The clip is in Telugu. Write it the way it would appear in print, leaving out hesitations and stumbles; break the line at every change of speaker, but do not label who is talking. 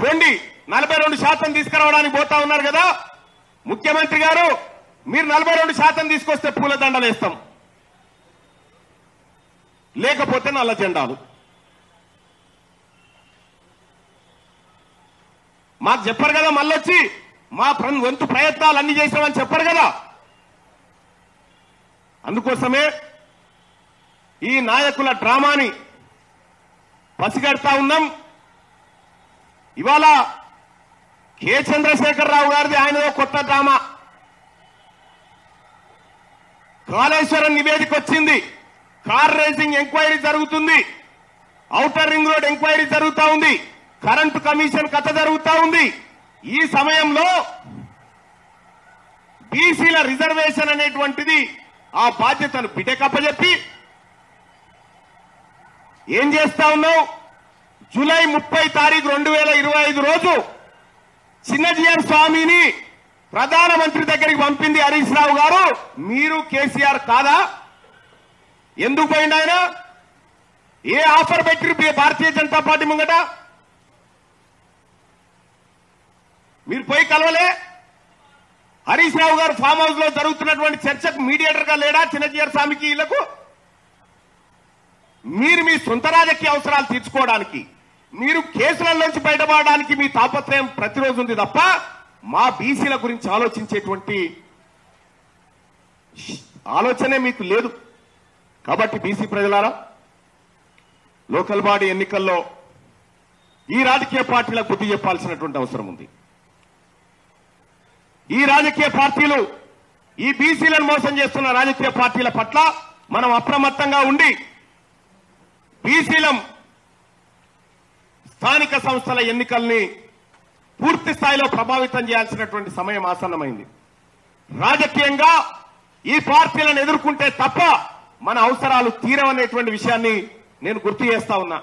పోండి 42% తీసుకురావడానికి పోతా ఉన్నారు కదా ముఖ్యమంత్రి గారు, మీరు 42% తీసుకొస్తే పూల దండలు వేస్తాం, లేకపోతే నల్ల జెండాలు. మాకు చెప్పరు కదా, మళ్ళొచ్చి మా వంతు ప్రయత్నాలు అన్ని చేసామని చెప్పరు కదా. అందుకోసమే ఈ నాయకుల డ్రామాని పసిగడతా ఉన్నాం. ఇవాళ కె చంద్రశేఖరరావు గారిది ఆయనదో కొత్త డ్రామా. కాళేశ్వరం నివేదిక వచ్చింది, కార్ రేసింగ్ ఎంక్వైరీ జరుగుతుంది, ఔటర్ రింగ్ రోడ్ ఎంక్వైరీ జరుగుతా ఉంది, కరెంటు కమిషన్ కథ జరుగుతా ఉంది. ఈ సమయంలో బీసీల రిజర్వేషన్ అనేటువంటిది ఆ బాధ్యతను బిడ్డకప్పచెప్పి ఏం చేస్తా ఉన్నావు? జూలై 30 తారీఖు 2025 రోజు చిన్నజీఆర్ స్వామిని ప్రధానమంత్రి దగ్గరికి పంపింది హరీష్ రావు గారు. మీరు కేసీఆర్ కాదా? ఎందుకు పోయింది ఆయన? ఏ ఆఫర్ పెట్టి భారతీయ జనతా పార్టీ ముంగట? మీరు పోయి కలవలే? హరీష్ రావు గారు ఫామ్ హౌస్ లో జరుగుతున్నటువంటి చర్చకు మీడియేటర్ గా లేడా చిన్నజీఆర్ స్వామికి? వీళ్లకు మీరు మీ సొంత రాజకీయ అవసరాలు తీర్చుకోవడానికి, మీరు కేసుల నుంచి బయటపడడానికి మీ తాపత్రయం ప్రతిరోజు ఉంది తప్ప మా బీసీల గురించి ఆలోచించేటువంటి ఆలోచనే మీకు లేదు. కాబట్టి బీసీ ప్రజలారా, లోకల్ బాడీ ఎన్నికల్లో ఈ రాజకీయ పార్టీలకు బుద్ధి చెప్పాల్సినటువంటి అవసరం ఉంది. ఈ రాజకీయ పార్టీలు ఈ బీసీలను మోసం చేస్తున్న రాజకీయ పార్టీల పట్ల మనం అప్రమత్తంగా ఉండి బీసీలం స్థానిక సంస్థల ఎన్నికల్ని పూర్తి స్థాయిలో ప్రభావితం చేయాల్సినటువంటి సమయం ఆసన్నమైంది. రాజకీయంగా ఈ పార్టీలను ఎదుర్కొంటే తప్ప మన అవసరాలు తీరవనేటువంటి విషయాన్ని నేను గుర్తు చేస్తా ఉన్నా.